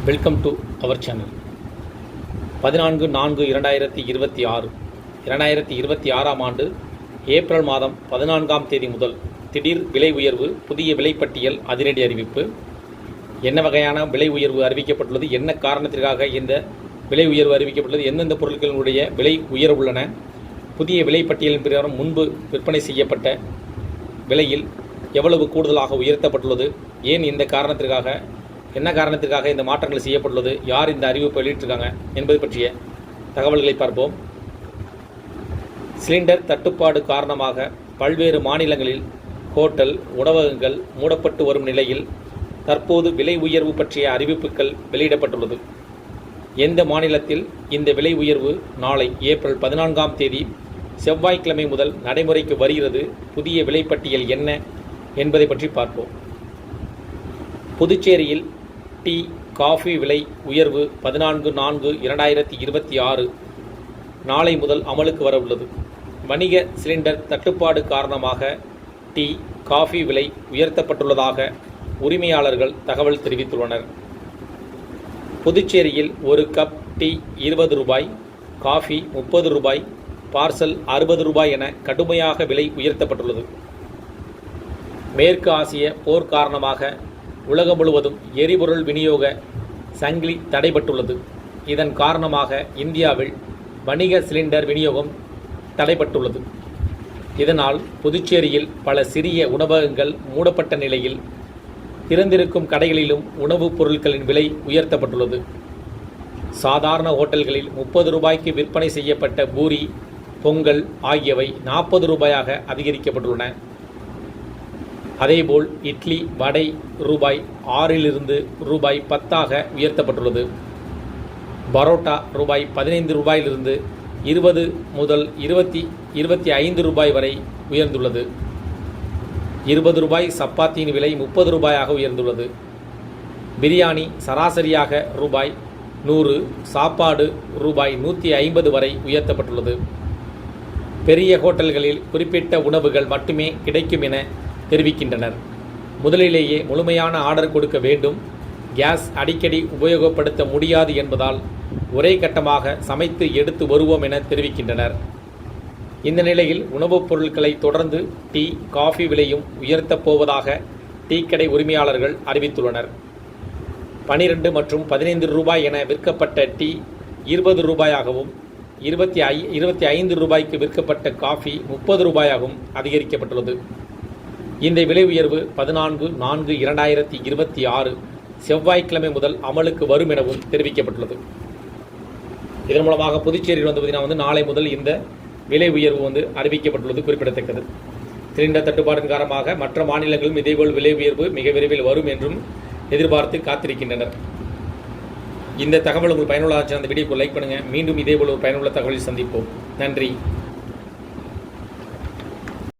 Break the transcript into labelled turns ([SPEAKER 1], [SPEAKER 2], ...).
[SPEAKER 1] Welcome to our channel. 14/4/2026 2026ஆம் ஆண்டு April மாதம் 14ஆம் தேதி முதல் திடீர் விலை உயர்வு, புதிய விலைப்பட்டியல், அதிரடி அறிவிப்பு. என்ன வகையான விலை உயர்வு அறிவிக்கப்பட்டுள்ளது, என்ன காரணத்திற்காக இந்த விலை உயர்வு அறிவிக்கப்பட்டுள்ளது, எந்தெந்த பொருட்களினுடைய விலை உயர உள்ளன, புதிய விலைப்பட்டியலின் பிரகாரம் முன்பு விற்பனை செய்யப்பட்ட விலையில் எவ்வளவு கூடுதலாக உயர்த்தப்பட்டுள்ளது, ஏன் இந்த காரணத்திற்காக, என்ன காரணத்திற்காக இந்த மாற்றங்கள் செய்யப்பட்டுள்ளது, யார் இந்த அறிவிப்பை வெளியிட்டிருக்காங்க என்பது பற்றிய தகவல்களை பார்ப்போம். சிலிண்டர் தட்டுப்பாடு காரணமாக பல்வேறு மாநிலங்களில் ஹோட்டல், உணவகங்கள் மூடப்பட்டு வரும் நிலையில் தற்போது விலை உயர்வு பற்றிய அறிவிப்புகள் வெளியிடப்பட்டுள்ளது. எந்த மாநிலத்தில் இந்த விலை உயர்வு நாளை ஏப்ரல் 14ஆம் தேதி செவ்வாய்க்கிழமை முதல் நடைமுறைக்கு வருகிறது, புதிய விலைப்பட்டியல் என்ன என்பதை பற்றி பார்ப்போம். புதுச்சேரியில் டீ, காஃபி விலை உயர்வு 14/4/2026 நாளை முதல் அமலுக்கு வர உள்ளது. வணிக சிலிண்டர் தட்டுப்பாடு காரணமாக டீ, காஃபி விலை உயர்த்தப்பட்டுள்ளதாக உரிமையாளர்கள் தகவல் தெரிவித்துள்ளனர். புதுச்சேரியில் ஒரு கப் டீ 20 ரூபாய், காஃபி 30 ரூபாய், பார்சல் 60 ரூபாய் என கடுமையாக விலை உயர்த்தப்பட்டுள்ளது. மேற்கு ஆசிய போர் காரணமாக உலகம் முழுவதும் எரிபொருள் விநியோக சங்கிலி தடைபட்டுள்ளது. இதன் காரணமாக இந்தியாவில் வணிக சிலிண்டர் விநியோகம் தடைபட்டுள்ளது. இதனால் புதுச்சேரியில் பல சிறிய உணவகங்கள் மூடப்பட்ட நிலையில் திறந்திருக்கும் கடைகளிலும் உணவுப் பொருட்களின் விலை உயர்த்தப்பட்டுள்ளது. சாதாரண ஹோட்டல்களில் 30 ரூபாய்க்கு விற்பனை செய்யப்பட்ட பூரி, பொங்கல் ஆகியவை 40 ரூபாயாக அதிகரிக்கப்பட்டுள்ளன. அதேபோல் இட்லி, வடை ரூபாய் 6 ரூபாய் 10 உயர்த்தப்பட்டுள்ளது. பரோட்டா ரூபாய் 15 ரூபாயிலிருந்து 20 முதல் 25 ரூபாய் வரை உயர்ந்துள்ளது. 20 ரூபாய் சப்பாத்தியின் விலை 30 ரூபாயாக உயர்ந்துள்ளது. பிரியாணி சராசரியாக ரூபாய் 100, சாப்பாடு ரூபாய் 150 வரை உயர்த்தப்பட்டுள்ளது. பெரிய ஹோட்டல்களில் குறிப்பிட்ட உணவுகள் மட்டுமே கிடைக்கும் என தெரிவிக்கின்றனர். முதலிலேயே முழுமையான ஆர்டர் கொடுக்க வேண்டும். கேஸ் அடிக்கடி உபயோகப்படுத்த முடியாது என்பதால் ஒரே கட்டமாக சமைத்து எடுத்து வருவோம் என தெரிவிக்கின்றனர். இந்த நிலையில் உணவுப் பொருட்களை தொடர்ந்து டீ, காஃபி விலையும் உயர்த்தப் போவதாக டீ கடை உரிமையாளர்கள் அறிவித்துள்ளனர். 12 மற்றும் 15 ரூபாய் என விற்கப்பட்ட டீ 20 ரூபாயாகவும், 25 ரூபாய்க்கு விற்கப்பட்ட காஃபி 30 ரூபாயாகவும் அதிகரிக்கப்பட்டுள்ளது. இந்த விலை உயர்வு 14/4/2026 செவ்வாய்க்கிழமை முதல் அமலுக்கு வரும் எனவும் தெரிவிக்கப்பட்டுள்ளது. இதன் மூலமாக புதுச்சேரியில் பார்த்தீங்கன்னா நாளை முதல் இந்த விலை உயர்வு அறிவிக்கப்பட்டுள்ளது குறிப்பிடத்தக்கது. சிலிண்டர் தட்டுப்பாட்டின் காரணமாக மற்ற மாநிலங்களும் இதேபோல் விலை உயர்வு மிக விரைவில் வரும் என்றும் எதிர்பார்த்து காத்திருக்கின்றனர். இந்த தகவல் உங்களுக்கு பயனுள்ள அந்த வீடியோக்கு லைக் பண்ணுங்கள். மீண்டும் இதேபோல் ஒரு பயனுள்ள தகவலில் சந்திப்போம். நன்றி.